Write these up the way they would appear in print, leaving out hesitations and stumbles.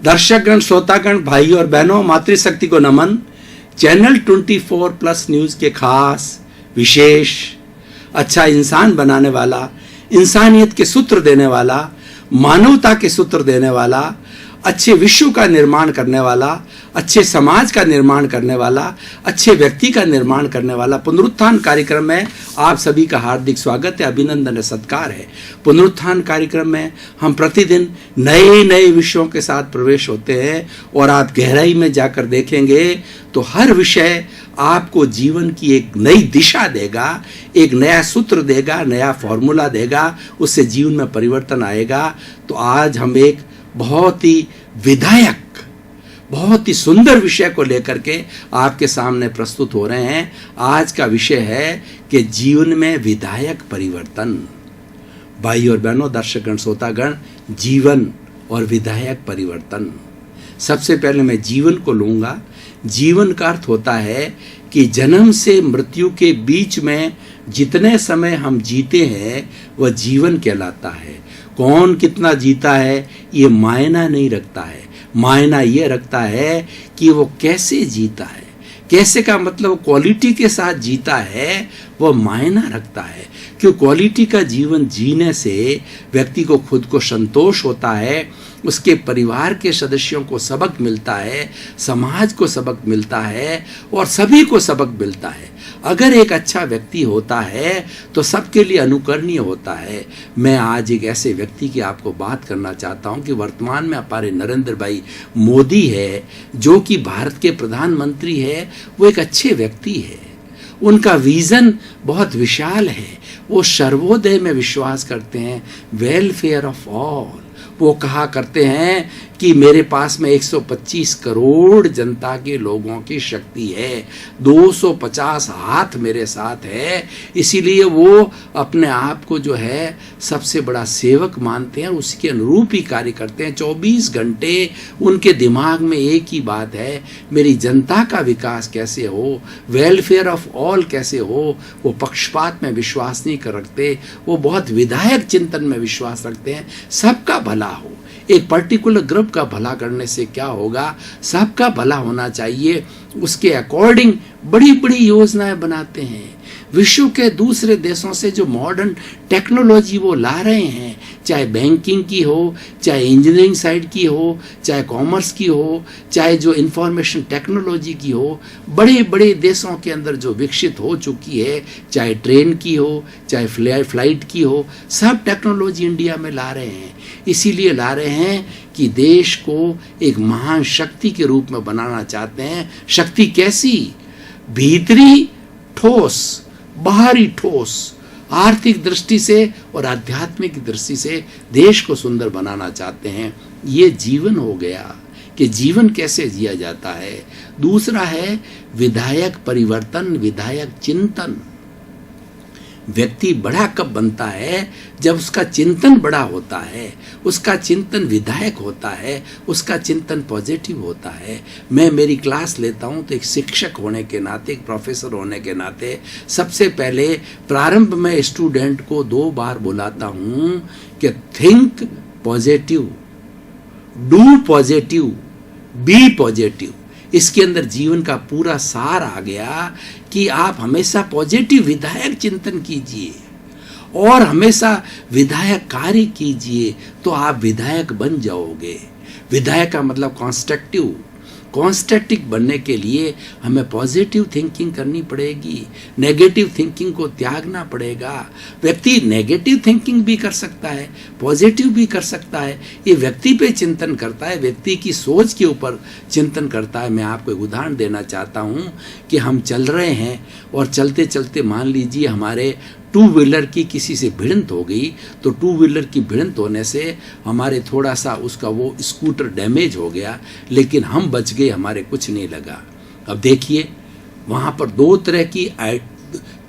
दर्शकगण, श्रोतागण, भाई और बहनों, मातृशक्ति को नमन। चैनल 24+ न्यूज के खास विशेष अच्छा इंसान बनाने वाला, इंसानियत के सूत्र देने वाला, मानवता के सूत्र देने वाला, अच्छे विश्व का निर्माण करने वाला, अच्छे समाज का निर्माण करने वाला, अच्छे व्यक्ति का निर्माण करने वाला पुनरुत्थान कार्यक्रम में आप सभी का हार्दिक स्वागत है, अभिनंदन है, सत्कार है। पुनरुत्थान कार्यक्रम में हम प्रतिदिन नए नए विषयों के साथ प्रवेश होते हैं और आप गहराई में जाकर देखेंगे तो हर विषय आपको जीवन की एक नई दिशा देगा, एक नया सूत्र देगा, नया फॉर्मूला देगा, उससे जीवन में परिवर्तन आएगा। तो आज हम एक बहुत ही विधायक, बहुत ही सुंदर विषय को लेकर के आपके सामने प्रस्तुत हो रहे हैं। आज का विषय है कि जीवन में विधायक परिवर्तन। भाई और बहनों, दर्शकगण, श्रोतागण, जीवन और विधायक परिवर्तन। सबसे पहले मैं जीवन को लूंगा। जीवन का अर्थ होता है कि जन्म से मृत्यु के बीच में जितने समय हम जीते हैं वह जीवन कहलाता है। कौन कितना जीता है ये मायना नहीं रखता है, मायना ये रखता है कि वो कैसे जीता है। कैसे का मतलब क्वालिटी के साथ जीता है, वह मायना रखता है। क्यों? क्वालिटी का जीवन जीने से व्यक्ति को खुद को संतोष होता है, उसके परिवार के सदस्यों को सबक मिलता है, समाज को सबक मिलता है और सभी को सबक मिलता है। अगर एक अच्छा व्यक्ति होता है तो सबके लिए अनुकरणीय होता है। मैं आज एक ऐसे व्यक्ति की आपको बात करना चाहता हूं कि वर्तमान में हमारे नरेंद्र भाई मोदी है, जो कि भारत के प्रधानमंत्री है। वो एक अच्छे व्यक्ति है, उनका विजन बहुत विशाल है। वो सर्वोदय में विश्वास करते हैं, वेलफेयर ऑफ ऑल। वो कहा करते हैं कि मेरे पास में 125 करोड़ जनता के लोगों की शक्ति है, 250 हाथ मेरे साथ है। इसीलिए वो अपने आप को जो है सबसे बड़ा सेवक मानते हैं, उसके अनुरूप ही कार्य करते हैं। 24 घंटे उनके दिमाग में एक ही बात है, मेरी जनता का विकास कैसे हो, वेलफेयर ऑफ ऑल कैसे हो। वो पक्षपात में विश्वास नहीं कर रखते, वो बहुत विधायक चिंतन में विश्वास रखते हैं। सबका भला हो, एक पर्टिकुलर ग्रुप का भला करने से क्या होगा, सबका भला होना चाहिए। उसके अकॉर्डिंग बड़ी बड़ी योजनाएं बनाते हैं। विश्व के दूसरे देशों से जो मॉडर्न टेक्नोलॉजी वो ला रहे हैं, चाहे बैंकिंग की हो, चाहे इंजीनियरिंग साइड की हो, चाहे कॉमर्स की हो, चाहे जो इंफॉर्मेशन टेक्नोलॉजी की हो, बड़े बड़े देशों के अंदर जो विकसित हो चुकी है, चाहे ट्रेन की हो, चाहे फ्लाइट की हो, सब टेक्नोलॉजी इंडिया में ला रहे हैं। इसीलिए ला रहे हैं कि देश को एक महान शक्ति के रूप में बनाना चाहते हैं। शक्ति कैसी? भीतरी ठोस, बाहरी ठोस, आर्थिक दृष्टि से और आध्यात्मिक दृष्टि से देश को सुंदर बनाना चाहते हैं। ये जीवन हो गया कि जीवन कैसे जिया जाता है। दूसरा है विधायक परिवर्तन, विधायक चिंतन। व्यक्ति बड़ा कब बनता है? जब उसका चिंतन बड़ा होता है, उसका चिंतन विधायक होता है, उसका चिंतन पॉजिटिव होता है। मैं मेरी क्लास लेता हूं तो एक शिक्षक होने के नाते, एक प्रोफेसर होने के नाते सबसे पहले प्रारंभ में स्टूडेंट को 2 बार बुलाता हूं कि think positive, do positive, be positive. इसके अंदर जीवन का पूरा सार आ गया कि आप हमेशा पॉजिटिव विधायक चिंतन कीजिए और हमेशा विधायक कार्य कीजिए, तो आप विधायक बन जाओगे। विधायक का मतलब कॉन्स्ट्रक्टिव। कॉन्स्ट्रक्टिव बनने के लिए हमें पॉजिटिव थिंकिंग करनी पड़ेगी, नेगेटिव थिंकिंग को त्यागना पड़ेगा। व्यक्ति नेगेटिव थिंकिंग भी कर सकता है, पॉजिटिव भी कर सकता है। ये व्यक्ति पे चिंतन करता है, व्यक्ति की सोच के ऊपर चिंतन करता है। मैं आपको एक उदाहरण देना चाहता हूँ कि हम चल रहे हैं और चलते चलते मान लीजिए हमारे 2 व्हीलर की किसी से भिड़ंत हो गई, तो 2 व्हीलर की भिड़ंत होने से हमारे थोड़ा सा उसका वो स्कूटर डैमेज हो गया, लेकिन हम बच गए, हमारे कुछ नहीं लगा। अब देखिए वहाँ पर 2 तरह की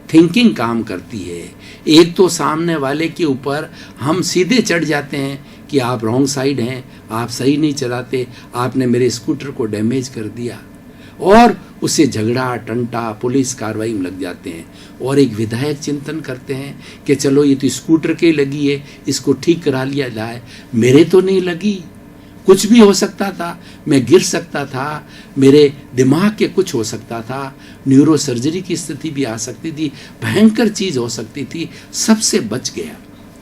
थिंकिंग काम करती है। एक तो सामने वाले के ऊपर हम सीधे चढ़ जाते हैं कि आप रॉन्ग साइड हैं, आप सही नहीं चलाते, आपने मेरे स्कूटर को डैमेज कर दिया, और उससे झगड़ा टंटा पुलिस कार्रवाई में लग जाते हैं। और एक विधायक चिंतन करते हैं कि चलो ये तो स्कूटर के लगी है, इसको ठीक करा लिया जाए, मेरे तो नहीं लगी, कुछ भी हो सकता था, मैं गिर सकता था, मेरे दिमाग के कुछ हो सकता था, न्यूरो सर्जरी की स्थिति भी आ सकती थी, भयंकर चीज हो सकती थी, सबसे बच गया।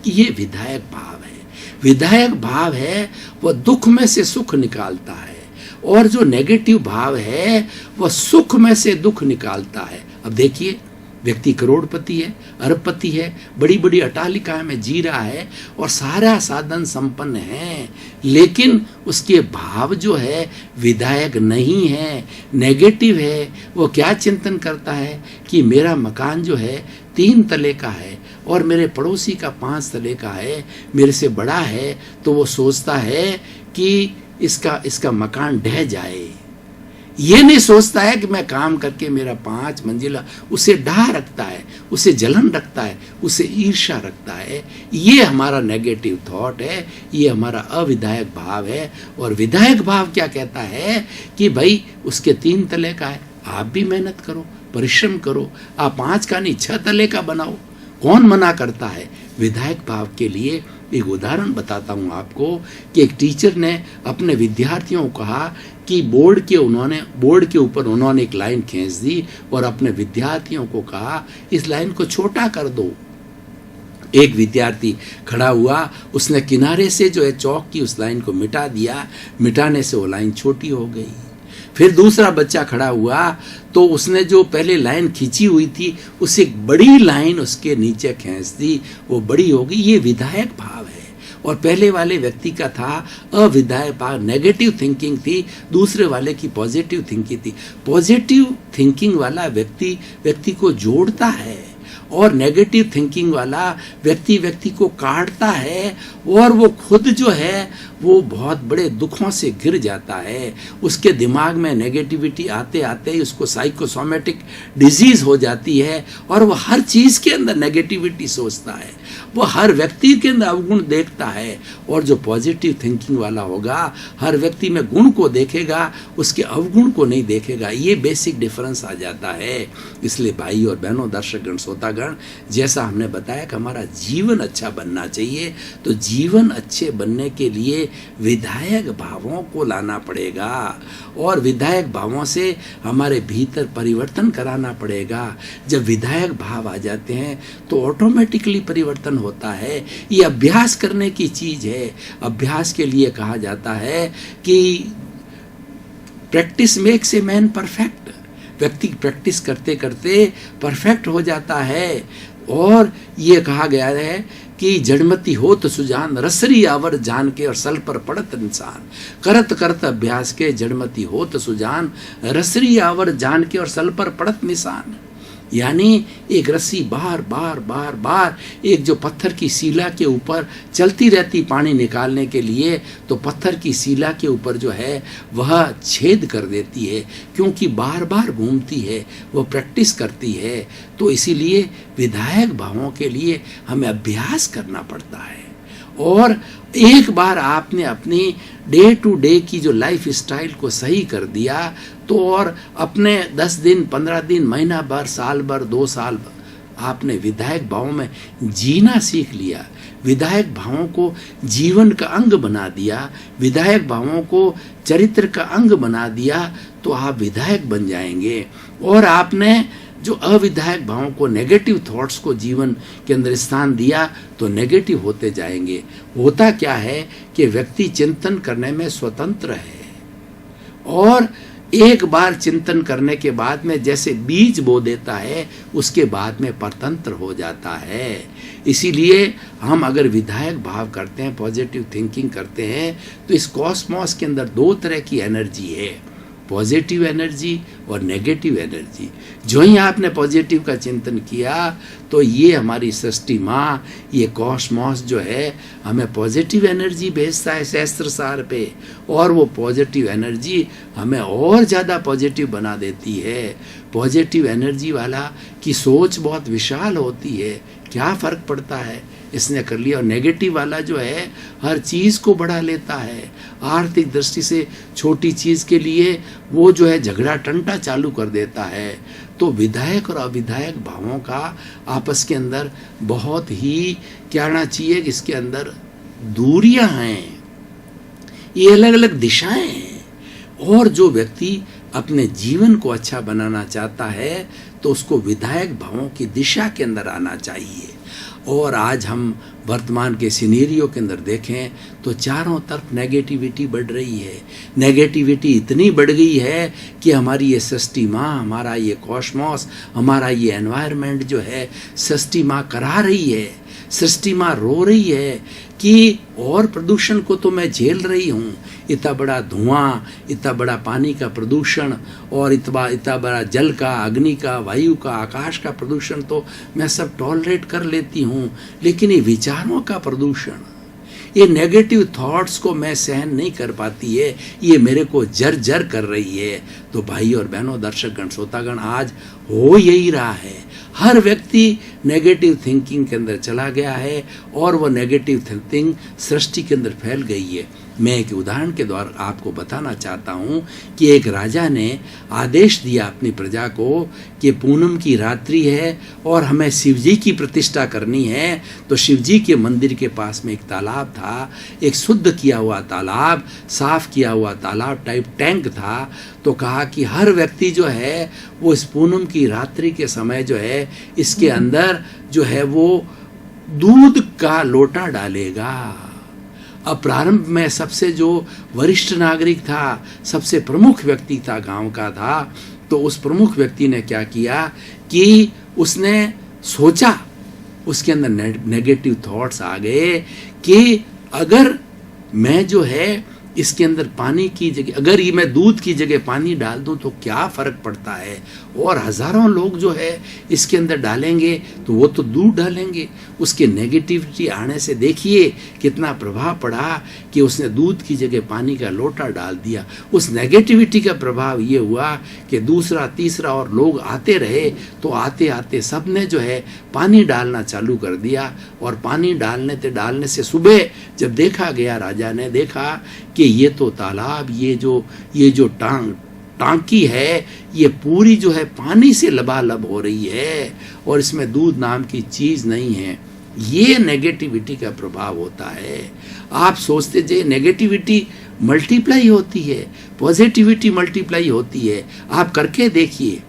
कि ये विधायक भाव है। विधायक भाव है वह दुख में से सुख निकालता है, और जो नेगेटिव भाव है वह सुख में से दुख निकालता है। अब देखिए, व्यक्ति करोड़पति है, अरबपति है, बड़ी बड़ी अट्टालिकाओं में जी रहा है और सारा साधन संपन्न है, लेकिन उसके भाव जो है विधायक नहीं है, नेगेटिव है। वो क्या चिंतन करता है कि मेरा मकान जो है 3 तले का है और मेरे पड़ोसी का 5 तले का है, मेरे से बड़ा है, तो वो सोचता है कि इसका मकान ढह जाए। ये नहीं सोचता है कि मैं काम करके मेरा 5 मंजिला, उसे डाह रखता है, उसे जलन रखता है, उसे ईर्ष्या रखता है। ये हमारा नेगेटिव थॉट है, ये हमारा अविधायक भाव है। और विधायक भाव क्या कहता है कि भाई उसके 3 तले का है, आप भी मेहनत करो, परिश्रम करो, आप 5 का नहीं 6 तले का बनाओ। कौन मना करता है? विधायक भाव के लिए एक उदाहरण बताता हूँ आपको कि एक टीचर ने अपने विद्यार्थियों को कहा कि बोर्ड के ऊपर उन्होंने एक लाइन खींच दी और अपने विद्यार्थियों को कहा इस लाइन को छोटा कर दो। एक विद्यार्थी खड़ा हुआ, उसने किनारे से जो है चौक की उस लाइन को मिटा दिया, मिटाने से वो लाइन छोटी हो गई। फिर दूसरा बच्चा खड़ा हुआ तो उसने जो पहले लाइन खींची हुई थी उसे एक बड़ी लाइन उसके नीचे खींच दी, वो बड़ी हो गई। ये विधायक भाव है। और पहले वाले व्यक्ति का था अविधायक भाव, नेगेटिव थिंकिंग थी, दूसरे वाले की पॉजिटिव थिंकिंग थी। पॉजिटिव थिंकिंग वाला व्यक्ति को जोड़ता है और नेगेटिव थिंकिंग वाला व्यक्ति को काटता है, और वो खुद जो है वो बहुत बड़े दुखों से घिर जाता है। उसके दिमाग में नेगेटिविटी आते आते ही उसको साइकोसोमेटिक डिजीज हो जाती है और वो हर चीज़ के अंदर नेगेटिविटी सोचता है, वो हर व्यक्ति के अंदर अवगुण देखता है। और जो पॉजिटिव थिंकिंग वाला होगा हर व्यक्ति में गुण को देखेगा, उसके अवगुण को नहीं देखेगा। ये बेसिक डिफरेंस आ जाता है। इसलिए भाई और बहनों, दर्शकगण, श्रोतागण, जैसा हमने बताया कि हमारा जीवन अच्छा बनना चाहिए, तो जीवन अच्छे बनने के लिए विधायक भावों को लाना पड़ेगा और विधायक भावों से हमारे भीतर परिवर्तन कराना पड़ेगा। जब विधायक भाव आ जाते हैं तो ऑटोमेटिकली परिवर्तन होता है। ये अभ्यास करने की चीज है। अभ्यास के लिए कहा जाता है कि practice makes a man perfect. व्यक्ति प्रैक्टिस करते करते परफेक्ट हो जाता है। और ये कहा गया है कि जड़मती हो तो सुजान, रसरी आवर जान के और सल पर पड़त इंसान। करत करत अभ्यास के जड़मती हो तो सुजान, रसरी आवर जान के और सल पर पड़त निशान। यानी एक रस्सी बार बार बार बार एक जो पत्थर की सीला के ऊपर चलती रहती पानी निकालने के लिए, तो पत्थर की सीला के ऊपर जो है वह छेद कर देती है, क्योंकि बार बार घूमती है, वह प्रैक्टिस करती है। तो इसीलिए विधायक भावों के लिए हमें अभ्यास करना पड़ता है। और एक बार आपने अपनी डे टू डे की जो लाइफ स्टाइल को सही कर दिया, तो और अपने 10 दिन, 15 दिन, महीना भर, साल भर, 2 साल आपने विधायक भावों में जीना सीख लिया, विधायक भावों को जीवन का अंग बना दिया, विधायक भावों को चरित्र का अंग बना दिया, तो आप विधायक बन जाएंगे। और आपने जो अविधायक भावों को, नेगेटिव थॉट्स को जीवन के अंदर स्थान दिया, तो नेगेटिव होते जाएंगे। होता क्या है कि व्यक्ति चिंतन करने में स्वतंत्र है, और एक बार चिंतन करने के बाद में जैसे बीज बो देता है, उसके बाद में परतंत्र हो जाता है। इसीलिए हम अगर विधायक भाव करते हैं, पॉजिटिव थिंकिंग करते हैं, तो इस कॉस्मॉस के अंदर 2 तरह की एनर्जी है, पॉजिटिव एनर्जी और नेगेटिव एनर्जी। जो ही आपने पॉजिटिव का चिंतन किया, तो ये हमारी सृष्टि माँ, ये कॉस्मॉस जो है हमें पॉजिटिव एनर्जी भेजता है सहस्त्र सार पे, और वो पॉजिटिव एनर्जी हमें और ज़्यादा पॉजिटिव बना देती है। पॉजिटिव एनर्जी वाला की सोच बहुत विशाल होती है, क्या फ़र्क पड़ता है, इसने कर लिया। और नेगेटिव वाला जो है हर चीज़ को बढ़ा लेता है, आर्थिक दृष्टि से छोटी चीज़ के लिए वो जो है झगड़ा टंटा चालू कर देता है। तो विधायक और अविधायक भावों का आपस के अंदर बहुत ही क्या होना चाहिए कि इसके अंदर दूरियां हैं। ये अलग अलग दिशाएं हैं। और जो व्यक्ति अपने जीवन को अच्छा बनाना चाहता है तो उसको विधायक भावों की दिशा के अंदर आना चाहिए। और आज हम वर्तमान के सिनेरियो के अंदर देखें तो चारों तरफ नेगेटिविटी बढ़ रही है। नेगेटिविटी इतनी बढ़ गई है कि हमारी ये सृष्टि माँ, हमारा ये कॉस्मॉस, हमारा ये एनवायरनमेंट जो है सृष्टि माँ करा रही है। सृष्टि माँ रो रही है कि और प्रदूषण को तो मैं झेल रही हूँ, इतना बड़ा धुआं, इतना बड़ा पानी का प्रदूषण और इतना बड़ा जल का, अग्नि का, वायु का, आकाश का प्रदूषण तो मैं सब टॉलरेट कर लेती हूँ, लेकिन ये विचारों का प्रदूषण, ये नेगेटिव थॉट्स को मैं सहन नहीं कर पाती है, ये मेरे को जर्जर कर रही है। तो भाई और बहनों, दर्शकगण, श्रोतागण, आज हो यही रहा है। हर व्यक्ति नेगेटिव थिंकिंग के अंदर चला गया है और वो नेगेटिव थिंकिंग सृष्टि के अंदर फैल गई है। मैं एक उदाहरण के द्वारा आपको बताना चाहता हूँ कि एक राजा ने आदेश दिया अपनी प्रजा को कि पूनम की रात्रि है और हमें शिवजी की प्रतिष्ठा करनी है। तो शिवजी के मंदिर के पास में एक तालाब था, एक शुद्ध किया हुआ तालाब, साफ किया हुआ तालाब टाइप टैंक था। तो कहा कि हर व्यक्ति जो है वो इस पूनम की रात्रि के समय जो है इसके अंदर जो है वो दूध का लोटा डालेगा। अब प्रारंभ में सबसे जो वरिष्ठ नागरिक था, सबसे प्रमुख व्यक्ति था, गांव का था, तो उस प्रमुख व्यक्ति ने क्या किया कि उसने सोचा, उसके अंदर नेगेटिव थॉट्स आ गए कि अगर मैं जो है इसके अंदर पानी की जगह, अगर ये मैं दूध की जगह पानी डाल दूं तो क्या फ़र्क पड़ता है, और हज़ारों लोग जो है इसके अंदर डालेंगे तो वो तो दूध डालेंगे। उसके नेगेटिविटी आने से देखिए कितना प्रभाव पड़ा कि उसने दूध की जगह पानी का लोटा डाल दिया। उस नेगेटिविटी का प्रभाव ये हुआ कि दूसरा, तीसरा और लोग आते रहे, तो आते आते सब ने जो है पानी डालना चालू कर दिया। और पानी डालने से सुबह जब देखा गया, राजा ने देखा कि ये तो तालाब, ये जो टांकी है, ये पूरी जो है पानी से लबालब हो रही है और इसमें दूध नाम की चीज़ नहीं है। ये नेगेटिविटी का प्रभाव होता है। आप सोचते जे नेगेटिविटी मल्टीप्लाई होती है, पॉजिटिविटी मल्टीप्लाई होती है। आप करके देखिए।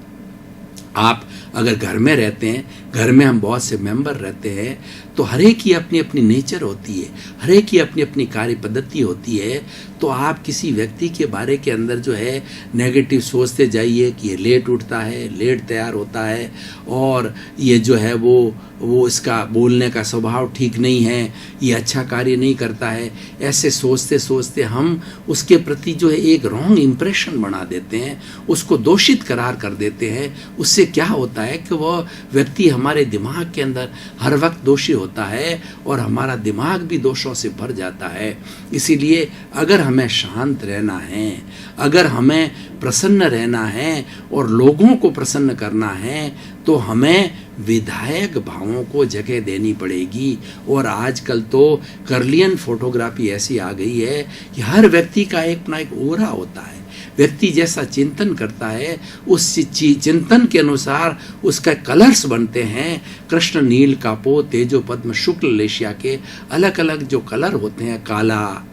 आप अगर घर में रहते हैं, घर में हम बहुत से मेंबर रहते हैं, तो हर एक की अपनी अपनी नेचर होती है, हर एक की अपनी अपनी कार्य पद्धति होती है। तो आप किसी व्यक्ति के बारे के अंदर जो है नेगेटिव सोचते जाइए कि ये लेट उठता है, लेट तैयार होता है, और ये जो है वो इसका बोलने का स्वभाव ठीक नहीं है, ये अच्छा कार्य नहीं करता है। ऐसे सोचते सोचते हम उसके प्रति जो है एक रॉन्ग इम्प्रेशन बना देते हैं, उसको दोषित करार कर देते हैं। उससे क्या होता है कि वह व्यक्ति हमारे दिमाग के अंदर हर वक्त दोषी होता है और हमारा दिमाग भी दोषों से भर जाता है। इसीलिए अगर हमें शांत रहना है, अगर हमें प्रसन्न रहना है और लोगों को प्रसन्न करना है, तो हमें विधायक भावों को जगह देनी पड़ेगी। और आजकल तो कर्लियन फोटोग्राफी ऐसी आ गई है कि हर व्यक्ति का एक अपना एक ओरा होता है। व्यक्ति जैसा चिंतन करता है, उस चिंतन के अनुसार उसका कलर्स बनते हैं। कृष्ण नील कापो तेजो पद्म शुक्ल लेशिया के अलग अलग जो कलर होते हैं, काला,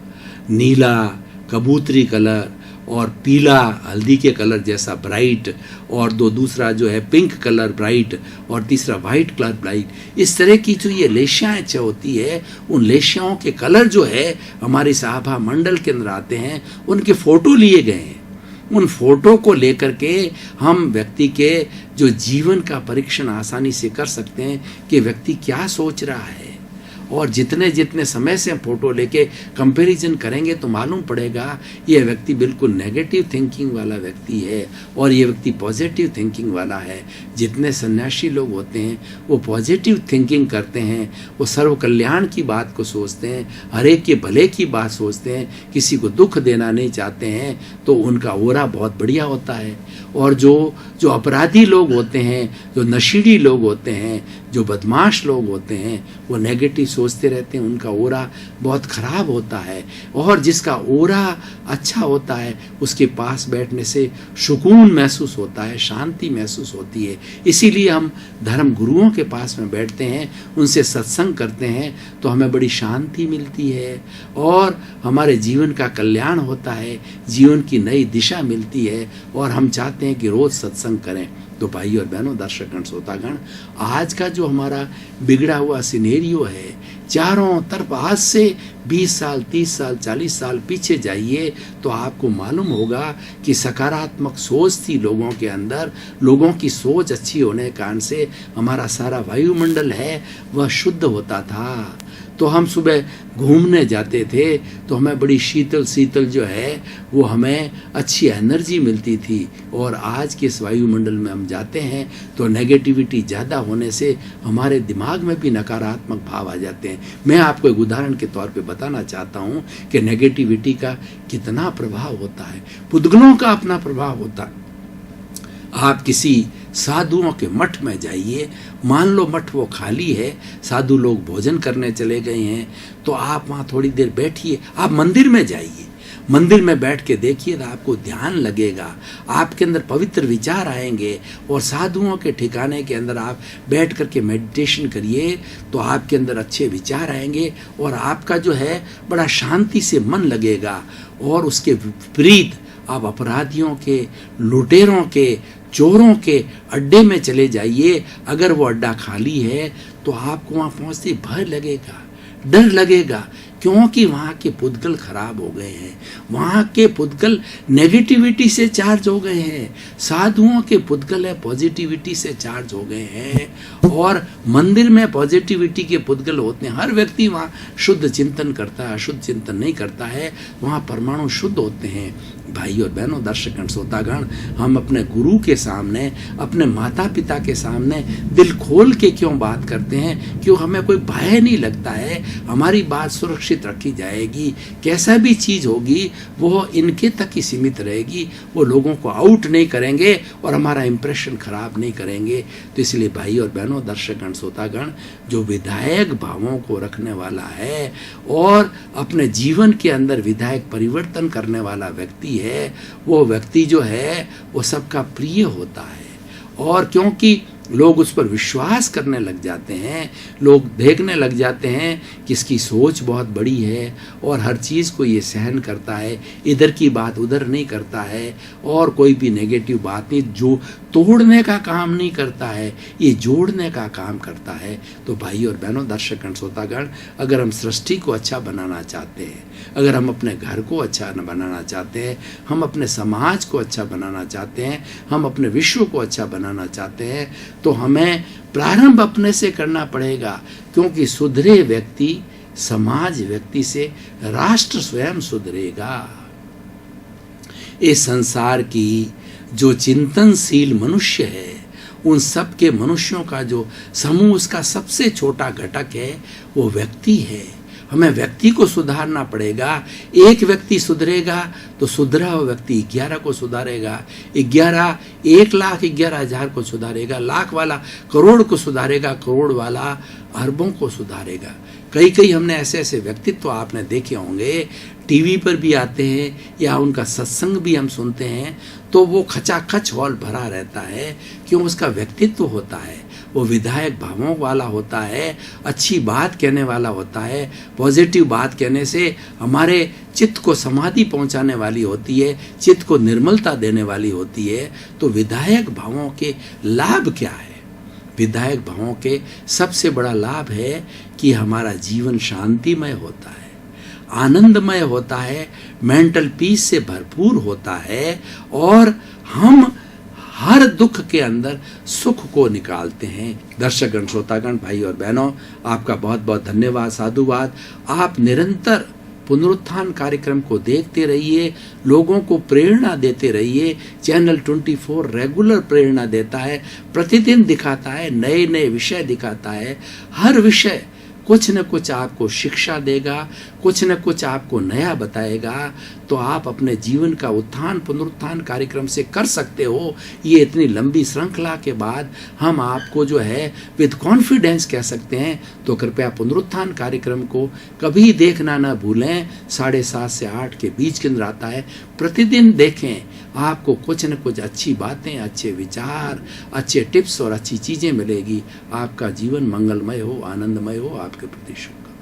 नीला, कबूतरी कलर और पीला हल्दी के कलर जैसा ब्राइट, और दूसरा जो है पिंक कलर ब्राइट, और तीसरा वाइट कलर ब्राइट। इस तरह की जो ये लेशियाएँ होती है, उन लेशियाओं के कलर जो है हमारी साहबा मंडल के अंदर आते हैं, उनके फ़ोटो लिए गए हैं। उन फोटो को लेकर के हम व्यक्ति के जो जीवन का परीक्षण आसानी से कर सकते हैं कि व्यक्ति क्या सोच रहा है। और जितने जितने समय से हम फोटो लेके कंपैरिजन करेंगे तो मालूम पड़ेगा ये व्यक्ति बिल्कुल नेगेटिव थिंकिंग वाला व्यक्ति है और ये व्यक्ति पॉजिटिव थिंकिंग वाला है। जितने सन्यासी लोग होते हैं वो पॉजिटिव थिंकिंग करते हैं, वो सर्व कल्याण की बात को सोचते हैं, हर एक के भले की बात सोचते हैं, किसी को दुख देना नहीं चाहते हैं, तो उनका ओरा बहुत बढ़िया होता है। और जो अपराधी लोग होते हैं, जो नशीली लोग होते हैं, जो बदमाश लोग होते हैं, वो नेगेटिव सोचते रहते हैं उनका ओरा बहुत खराब होता है, और जिसका ओरा अच्छा होता है उसके पास बैठने से सुकून महसूस होता है, शांति महसूस होती है। इसीलिए हम धर्म गुरुओं के पास में बैठते हैं, उनसे सत्संग करते हैं तो हमें बड़ी शांति मिलती है और हमारे जीवन का कल्याण होता है, जीवन की नई दिशा मिलती है, और हम चाहते हैं कि रोज सत्संग करें। तो भाई और बहनों, दर्शकगण, श्रोतागण, आज का जो हमारा बिगड़ा हुआ सिनेरियो है, चारों तरफ आज से 20 साल, 30 साल, 40 साल पीछे जाइए तो आपको मालूम होगा कि सकारात्मक सोच थी लोगों के अंदर। लोगों की सोच अच्छी होने के कारण से हमारा सारा वायुमंडल है वह शुद्ध होता था। तो हम सुबह घूमने जाते थे तो हमें बड़ी शीतल शीतल जो है वो हमें अच्छी एनर्जी मिलती थी, और आज के इस वायुमंडल में हम जाते हैं तो नेगेटिविटी ज़्यादा होने से हमारे दिमाग में भी नकारात्मक भाव आ जाते हैं। मैं आपको एक उदाहरण के तौर पे बताना चाहता हूँ कि नेगेटिविटी का कितना प्रभाव होता है। पुद्गलों का अपना प्रभाव होता है। आप किसी साधुओं के मठ में जाइए, मान लो मठ वो खाली है, साधु लोग भोजन करने चले गए हैं, तो आप वहाँ थोड़ी देर बैठिए। आप मंदिर में जाइए, मंदिर में बैठ के देखिए तो आपको ध्यान लगेगा, आपके अंदर पवित्र विचार आएंगे, और साधुओं के ठिकाने के अंदर आप बैठ करके मेडिटेशन करिए तो आपके अंदर अच्छे विचार आएंगे और आपका जो है बड़ा शांति से मन लगेगा। और उसके विपरीत आप अपराधियों के, लुटेरों के, चोरों के अड्डे में चले जाइए, अगर वो अड्डा खाली है तो आपको वहाँ पहुँचते भय लगेगा, डर लगेगा, क्योंकि वहाँ के पुद्गल खराब हो गए हैं, वहाँ के पुद्गल नेगेटिविटी से चार्ज हो गए हैं। साधुओं के पुद्गल है पॉजिटिविटी से चार्ज हो गए हैं, और मंदिर में पॉजिटिविटी के पुद्गल होते हैं। हर व्यक्ति वहाँ शुद्ध चिंतन करता है, शुद्ध चिंतन नहीं करता है, वहाँ परमाणु शुद्ध होते हैं। भाई और बहनों, दर्शकगण, श्रोतागण, हम अपने गुरु के सामने, अपने माता पिता के सामने दिल खोल के क्यों बात करते हैं? क्यों हमें कोई भय नहीं लगता है, हमारी बात सुरक्षित रखी जाएगी, कैसा भी चीज़ होगी वो इनके तक ही सीमित रहेगी, वो लोगों को आउट नहीं करेंगे और हमारा इंप्रेशन खराब नहीं करेंगे। तो इसलिए भाई और बहनों, दर्शकगण, श्रोतागण, जो विधायक भावों को रखने वाला है और अपने जीवन के अंदर विधायक परिवर्तन करने वाला व्यक्ति है, वो व्यक्ति जो है वो सबका प्रिय होता है। और क्योंकि लोग उस पर विश्वास करने लग जाते हैं, लोग देखने लग जाते हैं कि इसकी सोच बहुत बड़ी है और हर चीज़ को ये सहन करता है, इधर की बात उधर नहीं करता है, और कोई भी नेगेटिव बात नहीं, जो तोड़ने का काम नहीं करता है, ये जोड़ने का काम करता है। तो भाई और बहनों, दर्शकगण, श्रोतागण, अगर हम सृष्टि को अच्छा बनाना चाहते हैं, अगर हम अपने घर को अच्छा बनाना चाहते हैं, हम अपने समाज को अच्छा बनाना चाहते हैं, हम अपने विश्व को अच्छा बनाना चाहते हैं, तो हमें प्रारंभ अपने से करना पड़ेगा। क्योंकि सुधरे व्यक्ति, समाज व्यक्ति से राष्ट्र स्वयं सुधरेगा। इस संसार की जो चिंतनशील मनुष्य है, उन सब के मनुष्यों का जो समूह, उसका सबसे छोटा घटक है वो व्यक्ति है। हमें व्यक्ति को सुधारना पड़ेगा। एक व्यक्ति सुधरेगा तो सुधरा हुआ व्यक्ति 11 को सुधारेगा, 11 1,11,000 को सुधारेगा, लाख वाला करोड़ को सुधारेगा, करोड़ वाला अरबों को सुधारेगा। कई हमने ऐसे ऐसे व्यक्तित्व आपने देखे होंगे, टीवी पर भी आते हैं या उनका सत्संग भी हम सुनते हैं, तो वो खचाखच हॉल भरा रहता है। क्यों? उसका व्यक्तित्व होता है, वो विधायक भावों वाला होता है, अच्छी बात कहने वाला होता है, पॉजिटिव बात कहने से हमारे चित्त को समाधि पहुंचाने वाली होती है, चित्त को निर्मलता देने वाली होती है। तो विधायक भावों के लाभ क्या है? विधायक भावों के सबसे बड़ा लाभ है कि हमारा जीवन शांतिमय होता है, आनंदमय होता है, मेंटल पीस से भरपूर होता है, और हम हर दुख के अंदर सुख को निकालते हैं। दर्शकगण, श्रोतागण, भाई और बहनों, आपका बहुत बहुत धन्यवाद, साधुवाद। आप निरंतर पुनरुत्थान कार्यक्रम को देखते रहिए, लोगों को प्रेरणा देते रहिए। चैनल 24 रेगुलर प्रेरणा देता है, प्रतिदिन दिखाता है, नए नए विषय दिखाता है। हर विषय कुछ न कुछ आपको शिक्षा देगा, कुछ न कुछ आपको नया बताएगा, तो आप अपने जीवन का उत्थान पुनरुत्थान कार्यक्रम से कर सकते हो। ये इतनी लंबी श्रृंखला के बाद हम आपको जो है विद कॉन्फिडेंस कह सकते हैं। तो कृपया पुनरुत्थान कार्यक्रम को कभी देखना ना भूलें। 7:30 से 8 के बीच केंद्र आता है, प्रतिदिन देखें। आपको कुछ न कुछ अच्छी बातें, अच्छे विचार, अच्छे टिप्स और अच्छी चीज़ें मिलेगी। आपका जीवन मंगलमय हो, आनंदमय हो। आपके प्रति शुभ।